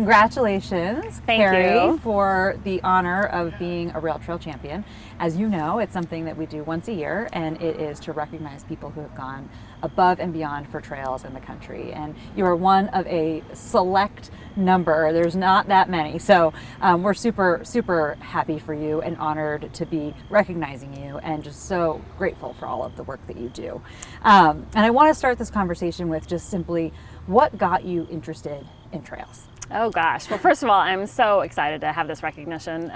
congratulations, Thank Carey, you. for the honor of being a rail trail champion. As you know, it's something that we do once a year, and it is to recognize people who have gone above and beyond for trails in the country. And you are one of a select number. There's not that many. So we're super, super happy for you and honored to be recognizing you, and just so grateful for all of the work that you do. And I want to start this conversation with just simply, what got you interested in trails? Oh gosh. Well, first of all, I'm so excited to have this recognition.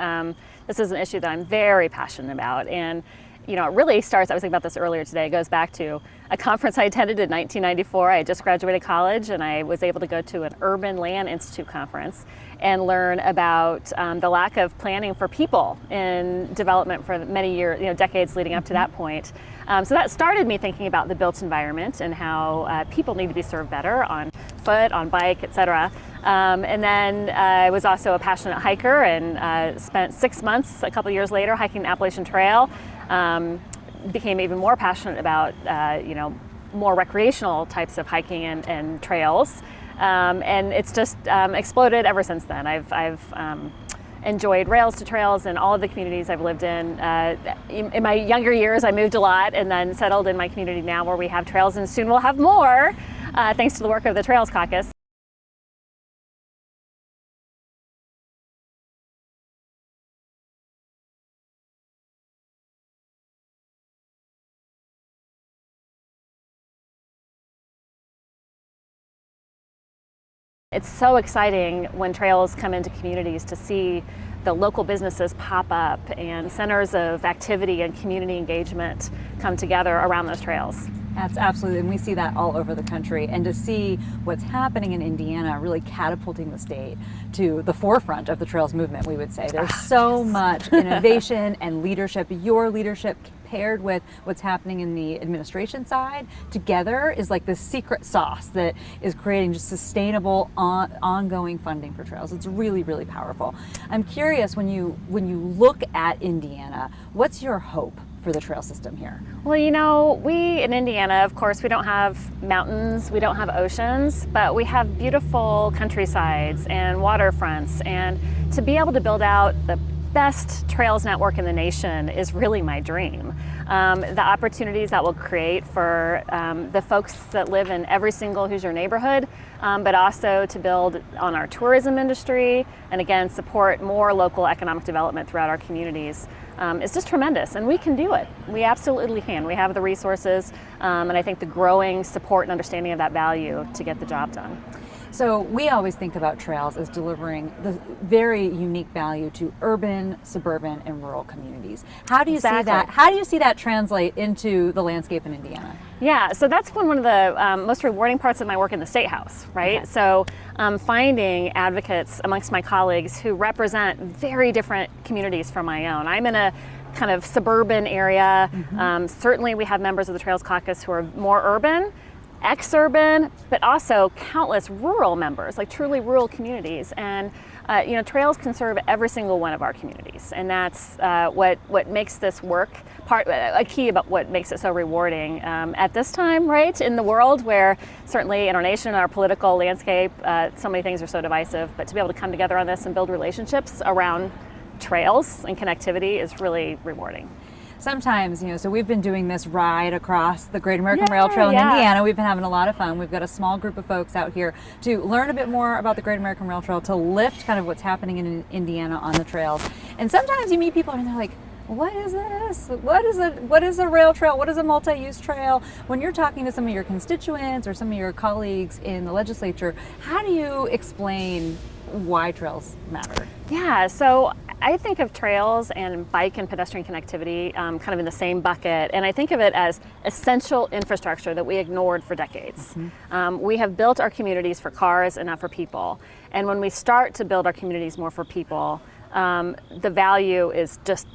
This is an issue that I'm very passionate about, and it really starts, I was thinking about this earlier today, it goes back to a conference I attended in 1994. I had just graduated college, and I was able to go to an Urban Land Institute conference and learn about the lack of planning for people in development for many years, decades leading up to that point. So that started me thinking about the built environment and how people need to be served better on foot, on bike, etc. And then I was also a passionate hiker, and spent 6 months, a couple years later, hiking the Appalachian Trail. Became even more passionate about more recreational types of hiking and trails, and it's just exploded ever since then. I've enjoyed Rails to Trails in all of the communities I've lived in. In my younger years, I moved a lot and then settled in my community now, where we have trails, and soon we'll have more, thanks to the work of the Trails Caucus. It's so exciting when trails come into communities to see the local businesses pop up and centers of activity and community engagement come together around those trails. That's absolutely, and we see that all over the country. And to see what's happening in Indiana really catapulting the state to the forefront of the trails movement, we would say. There's so much innovation and leadership. Your leadership paired with what's happening in the administration side together is like this secret sauce that is creating just sustainable ongoing funding for trails. It's really, really powerful. I'm curious, when you look at Indiana, what's your hope for the trail system here? Well, we in Indiana, of course, we don't have mountains, we don't have oceans, but we have beautiful countrysides and waterfronts, and to be able to build out the best trails network in the nation is really my dream. The opportunities that will create for the folks that live in every single Hoosier neighborhood, but also to build on our tourism industry, and again, support more local economic development throughout our communities, is just tremendous, and we can do it. We absolutely can. We have the resources, and I think the growing support and understanding of that value to get the job done. So we always think about trails as delivering the very unique value to urban, suburban, and rural communities. How do you see that? How do you see that translate into the landscape in Indiana? Yeah, so that's been one of the most rewarding parts of my work in the State House, right? Okay. So finding advocates amongst my colleagues who represent very different communities from my own. I'm in a kind of suburban area. Certainly we have members of the Trails Caucus who are more urban, ex-urban, but also countless rural members, like truly rural communities. And trails can serve every single one of our communities, and that's what makes this work a key about what makes it so rewarding at this time, right, in the world, where certainly in our nation and our political landscape, so many things are so divisive. But to be able to come together on this and build relationships around trails and connectivity is really rewarding. Sometimes, so we've been doing this ride across the Great American Rail-Trail in Indiana. We've been having a lot of fun. We've got a small group of folks out here to learn a bit more about the Great American Rail-Trail, to lift kind of what's happening in Indiana on the trails. And sometimes you meet people and they're like, what is this? What is a rail trail? What is a multi-use trail? When you're talking to some of your constituents or some of your colleagues in the legislature, how do you explain why trails matter? Yeah, so I think of trails and bike and pedestrian connectivity kind of in the same bucket, and I think of it as essential infrastructure that we ignored for decades. We have built our communities for cars and not for people, and when we start to build our communities more for people, the value is just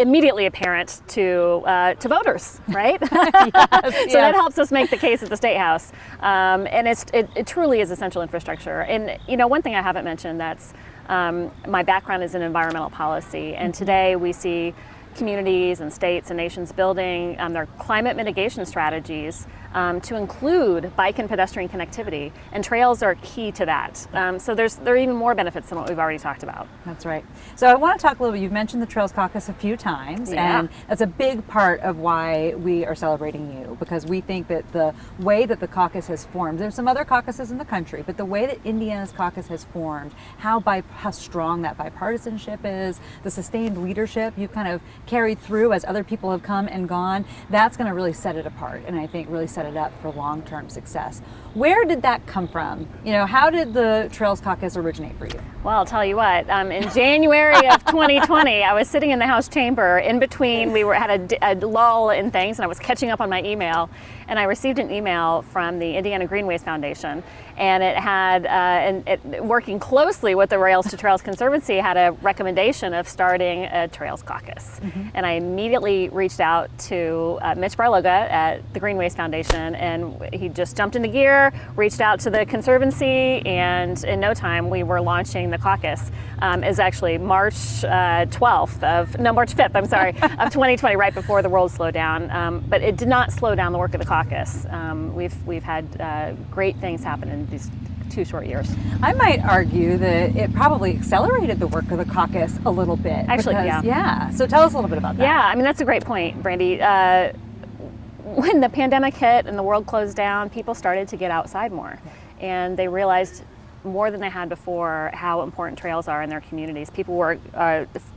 immediately apparent to voters, right? Yes. So that helps us make the case at the State House, and it truly is essential infrastructure. And one thing I haven't mentioned, that's my background is in environmental policy, and today we see communities and states and nations building their climate mitigation strategies to include bike and pedestrian connectivity, and trails are key to that. So there are even more benefits than what we've already talked about. That's right. So I want to talk a little bit, you've mentioned the Trails Caucus a few times, and that's a big part of why we are celebrating you, because we think that the way that the caucus has formed, there's some other caucuses in the country, but the way that Indiana's caucus has formed, how strong that bipartisanship is, the sustained leadership you've kind of carried through as other people have come and gone, that's going to really set it apart, and I think really set it up for long-term success. Where did that come from? How did the Trails Caucus originate for you? Well, I'll tell you what, in January of 2020, I was sitting in the House chamber in between, we had a lull in things, and I was catching up on my email, and I received an email from the Indiana Greenways Foundation, and it had, working closely with the Rails to Trails Conservancy, had a recommendation of starting a Trails Caucus. And I immediately reached out to Mitch Barloga at the Greenways Foundation, and he just jumped into gear, reached out to the Conservancy, and in no time we were launching the caucus. Is actually March 5th, I'm sorry, of 2020, right before the world slowed down. But it did not slow down the work of the caucus. We've had great things happen in these 2 short years. I might argue that it probably accelerated the work of the caucus a little bit. Actually, yeah. So tell us a little bit about that. Yeah, I mean, that's a great point, Brandi. When the pandemic hit and the world closed down, people started to get outside more, and they realized more than they had before how important trails are in their communities. People were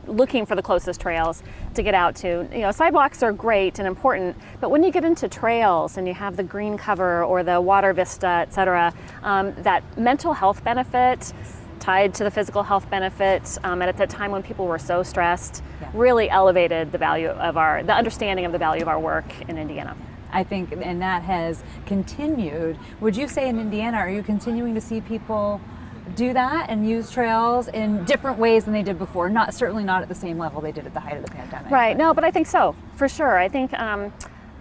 looking for the closest trails to get out to. Sidewalks are great and important, but when you get into trails and you have the green cover or the water vista, et cetera, that mental health benefit tied to the physical health benefits, and at that time when people were so stressed, really elevated the value of the understanding of the value of our work in Indiana. I think, and that has continued. Would you say in Indiana, are you continuing to see people do that and use trails in different ways than they did before? Certainly not at the same level they did at the height of the pandemic. Right, but I think so, for sure. I think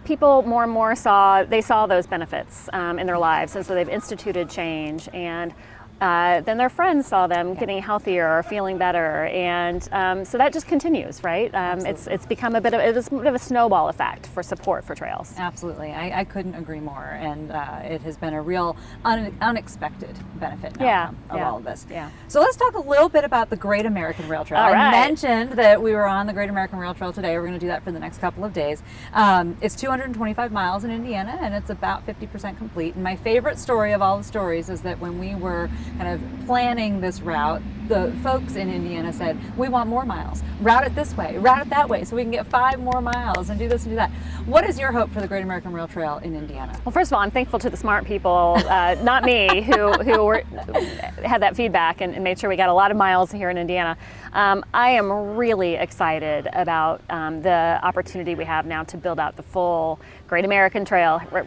people more and more saw those benefits in their lives, and so they've instituted change, and then their friends saw them getting healthier or feeling better, and so that just continues, right? It's become a bit of a snowball effect for support for trails. Absolutely, I couldn't agree more, and it has been a real unexpected benefit now of all of this. Yeah. So let's talk a little bit about the Great American Rail Trail. All right. I mentioned that we were on the Great American Rail Trail today. We're going to do that for the next couple of days. It's 225 miles in Indiana, and it's about 50% complete. And my favorite story of all the stories is that when we were kind of planning this route, the folks in Indiana said, we want more miles. Route it this way, route it that way, so we can get 5 more miles and do this and do that. What is your hope for the Great American Rail Trail in Indiana? Well, first of all, I'm thankful to the smart people, not me, who had that feedback and made sure we got a lot of miles here in Indiana. I am really excited about the opportunity we have now to build out the full Great American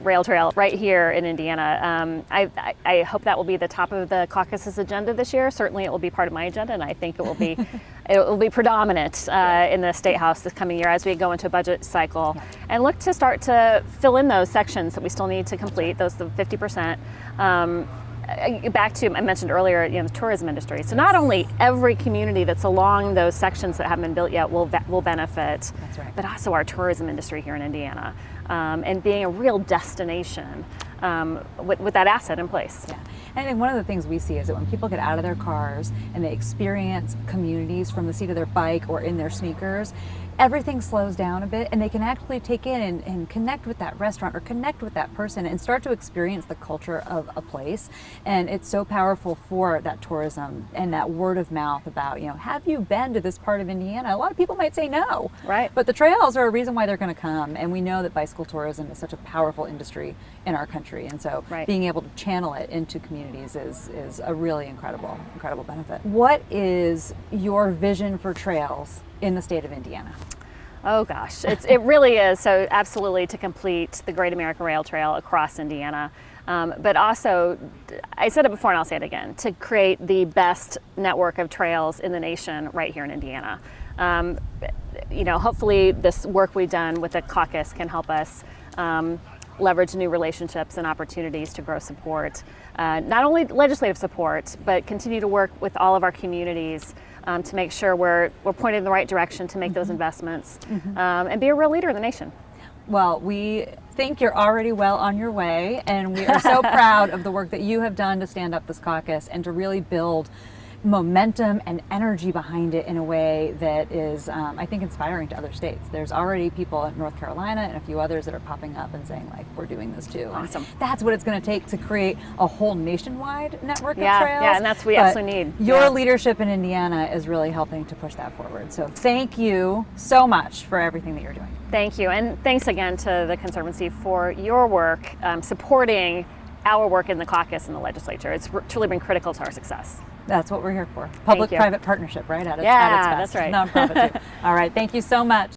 Rail Trail right here in Indiana. I hope that will be the top of the caucus's agenda this year. Certainly it will be part of my agenda, and I think it will be it will be predominant in the State House this coming year as we go into a budget cycle and look to start to fill in those sections that we still need to complete, the 50%. Back to, I mentioned earlier, the tourism industry. So not only every community that's along those sections that haven't been built yet will benefit, but also our tourism industry here in Indiana, and being a real destination with that asset in place. Yeah. And I think one of the things we see is that when people get out of their cars and they experience communities from the seat of their bike or in their sneakers, everything slows down a bit, and they can actually take in and connect with that restaurant or connect with that person and start to experience the culture of a place. And it's so powerful for that tourism and that word of mouth about, have you been to this part of Indiana? A lot of people might say no. Right. But the trails are a reason why they're going to come. And we know that bicycle tourism is such a powerful industry in our country. And so being able to channel it into communities is a really incredible benefit. What is your vision for trails in the state of Indiana? Oh gosh, it really is. So absolutely to complete the Great American Rail Trail across Indiana, but also, I said it before and I'll say it again, to create the best network of trails in the nation right here in Indiana. Hopefully this work we've done with the caucus can help us leverage new relationships and opportunities to grow support, not only legislative support, but continue to work with all of our communities to make sure we're pointed in the right direction to make those investments and be a real leader in the nation. Well, we think you're already well on your way, and we are so proud of the work that you have done to stand up this caucus and to really build momentum and energy behind it in a way that is, I think, inspiring to other states. There's already people in North Carolina and a few others that are popping up and saying, like, we're doing this too. Awesome. And that's what it's going to take to create a whole nationwide network of Yeah, trails. yeah, and that's what we But absolutely need. Your Yeah. leadership in Indiana is really helping to push that forward. So thank you so much for everything that you're doing. Thank you, and thanks again to the Conservancy for your work supporting our work in the caucus and the legislature. It's truly been critical to our success. That's what we're here for. Public-private partnership, right? At its Yeah, best. that's right. Nonprofit too. All right. Thank you so much.